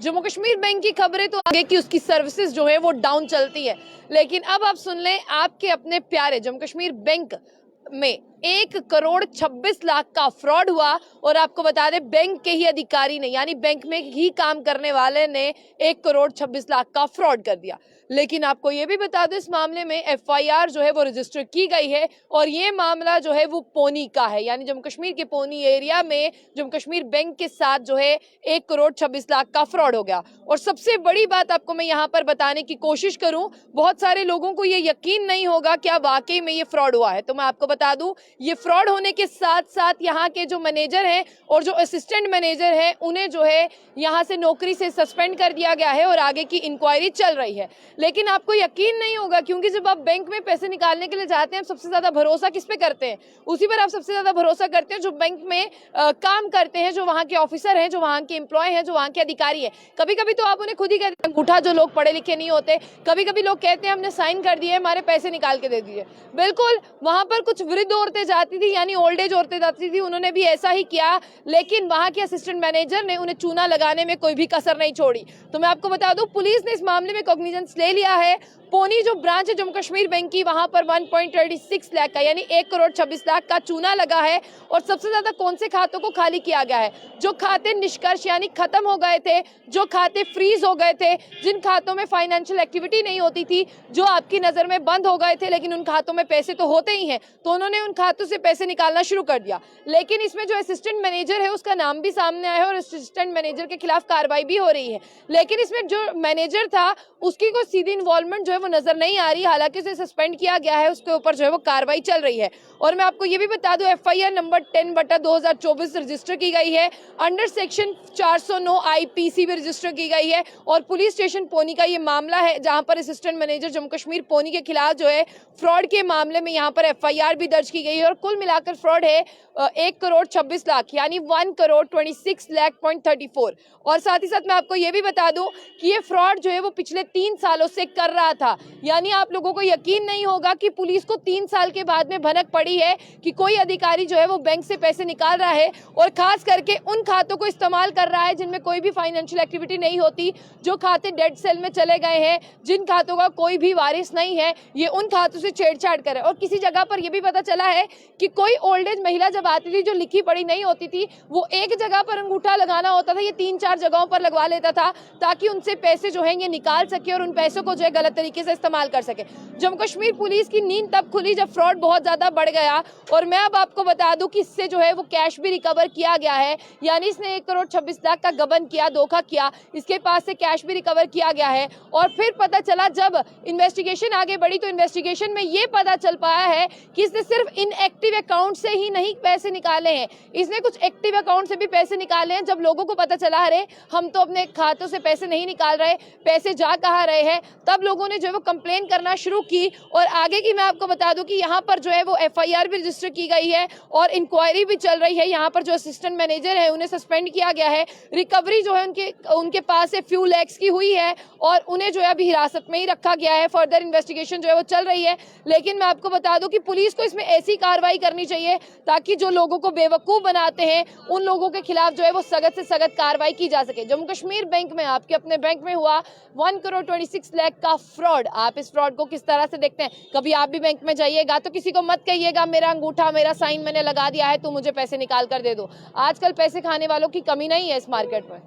Jammu Kashmir bank की खबरें तो आगे की उसकी सर्विसेज जो है वो डाउन चलती है, लेकिन अब आप सुन लें आपके अपने प्यारे जम्मू कश्मीर बैंक में 1 करोड़ 26 लाख का फ्रॉड हुआ। और आपको बता दें बैंक के ही अधिकारी ने यानी बैंक में ही काम करने वाले ने 1 करोड़ 26 लाख का फ्रॉड कर दिया। लेकिन आपको ये भी बता दो इस मामले में एफआईआर जो है वो रजिस्टर की गई है और ये मामला जो है वो पोनी का है, यानी जम्मू कश्मीर के पोनी एरिया में जम्मू कश्मीर बैंक के साथ जो है 1 करोड़ 26 लाख का फ्रॉड हो गया। और सबसे बड़ी बात आपको मैं यहाँ पर बताने की कोशिश करूं, बहुत सारे लोगों को ये यकीन नहीं होगा क्या वाकई में ये फ्रॉड हुआ है। तो मैं आपको बता दूं ये फ्रॉड होने के साथ साथ यहाँ के जो मैनेजर हैं और जो असिस्टेंट मैनेजर हैं उन्हें जो है यहाँ से नौकरी से सस्पेंड कर दिया गया है और आगे की इंक्वायरी चल रही है। लेकिन आपको यकीन नहीं होगा क्योंकि जब आप बैंक में पैसे निकालने के लिए जाते हैं आप सबसे ज्यादा भरोसा किस पे करते हैं, उसी पर आप सबसे ज्यादा भरोसा करते हैं जो बैंक में काम करते हैं, जो वहाँ के ऑफिसर हैं, जो वहाँ के एम्प्लॉय हैं, जो वहाँ के अधिकारी हैं। कभी कभी तो आप उन्हें खुद ही कहते हैं अंगूठा, जो लोग पढ़े लिखे नहीं होते, कभी कभी लोग कहते हैं हमने साइन कर दिए हमारे पैसे निकाल के दे दीजिए। बिल्कुल वहां पर कुछ वृद्ध औरतें जाती थी यानी ओल्ड एज औरतें जाती थी, उन्होंने भी ऐसा ही किया, लेकिन वहां के असिस्टेंट मैनेजर ने उन्हें चूना लगाने में कोई भी कसर नहीं छोड़ी। तो मैं आपको बता दूं पुलिस ने इस मामले में कॉग्निजेंस ले लिया है। पोनी जो ब्रांच है जम्मू कश्मीर बैंक की वहां पर 1.36 लाख का यानी 1 करोड़ 26 लाख का चूना लगा है। और सबसे ज्यादा कौन से खातों को खाली किया गया है, जो खाते निष्कर्ष यानी खत्म हो गए थे, जो खाते फ्रीज हो गए थे, जिन खातों में फाइनेंशियल एक्टिविटी नहीं होती थी, जो आपकी नजर में बंद हो गए थे लेकिन उन खातों में पैसे तो होते ही हैं, तो उन्होंने उन खातों से पैसे निकालना शुरू कर दिया। लेकिन इसमें जो असिस्टेंट मैनेजर है उसका नाम भी सामने आया है और असिस्टेंट मैनेजर के खिलाफ कार्रवाई भी हो रही है। लेकिन इसमें जो मैनेजर था उसकी कोई सीधी इन्वॉल्वमेंट जो है वो नजर नहीं आ रही, हालांकि उसे सस्पेंड किया गया है, उसके ऊपर जो है वो कार्रवाई चल रही है। और मैं आपको ये भी बता दूं एफआईआर नंबर 10/2024 रजिस्टर की गई है, अंडर सेक्शन 409 आईपीसी भी रजिस्टर की गई है और पुलिस स्टेशन पोनी का ये मामला है जहां पर असिस्टेंट मैनेजर जम्मू कश्मीर पोनी के खिलाफ जो है फ्रॉड के मामले में यहाँ पर एफआईआर भी दर्ज की गई है। और कुल मिलाकर फ्रॉड है 1 करोड़ 26 लाख यानी 1 करोड़ 26 लाख.34। और साथ ही साथ मैं आपको ये भी बता दूं कि ये फ्रॉड जो है वो पिछले 3 सालों से कर रहा था, यानी आप लोगों को यकीन नहीं होगा कि पुलिस को 3 साल के बाद में भनक पड़ी है कि कोई अधिकारी जो है वो बैंक से पैसे निकाल रहा है और खास करके उन खातों को इस्तेमाल कर रहा है जिनमें कोई भी फाइनेंशियल एक्टिविटी नहीं होती, जो खाते डेड सेल में चले गए हैं, जिन खातों का कोई भी वारिस नहीं है, ये उन खातों से छेड़छाड़ करे। और किसी जगह पर यह भी पता चला है कि कोई ओल्ड एज महिला जब आती थी जो लिखी पढ़ी नहीं होती थी, वो एक जगह पर अंगूठा लगाना होता था, ये 3-4 जगहों पर लगवा लेता था ताकि उनसे पैसे जो है ये निकाल सके और उन पैसों को जो है गलत तरीके से इस्तेमाल कर सके। जम्मू कश्मीर पुलिस की नींद तब खुली जब फ्रॉड बहुत ज्यादा बढ़ गया। और मैं अब आपको बता दूं कि इससे जो है वो कैश भी रिकवर किया गया है, यानी इसने 1 करोड़ 26 लाख का गबन किया, धोखा किया, इसके पास से कैश भी रिकवर किया गया है। और फिर पता चला जब इन्वेस्टिगेशन आगे बढ़ी तो इन्वेस्टिगेशन में ये पता चल पाया है कि इसने सिर्फ इनएक्टिव अकाउंट से ही नहीं पैसे निकाले हैं, इसने कुछ एक्टिव अकाउंट से भी पैसे निकाले हैं। जब लोगों को पता चला अरे हम तो अपने खातों से पैसे नहीं निकाल रहे, पैसे जा कहाँ रहे हैं, तब लोगों ने जो है वो कंप्लेन करना शुरू की। और आगे की मैं आपको बता दूं कि यहाँ पर जो है वो एफआईआर भी रजिस्टर की गई है और इंक्वायरी भी चल रही है। यहाँ पर जो असिस्टेंट मैनेजर है उन्हें सस्पेंड किया गया है, रिकवरी जो है उनके पास से फ्यू लैक्स की हुई है और उन्हें जो है अभी हिरासत में ही रखा गया है। फर्दर इन्वेस्टिगेशन जो है वो चल रही है। लेकिन मैं आपको बता दूं कि पुलिस को इसमें ऐसी कार्रवाई करनी चाहिए ताकि जो लोगों को बेवकूफ बनाते हैं उन लोगों के खिलाफ जो है वो सख्त से सख्त कार्रवाई की जा सके। जम्मू कश्मीर बैंक में आपके अपने बैंक में हुआ 1 करोड़ 26 लाख का फ्रॉड। आप इस फ्रॉड को किस तरह से देखते हैं? कभी आप भी बैंक में जाइएगा तो किसी को मत कहिएगा मेरा अंगूठा मेरा साइन मैंने लगा दिया है, तू मुझे पैसे निकाल कर दे दो। आजकल पैसे खाने वालों की कमी नहीं है इस मार्केट में।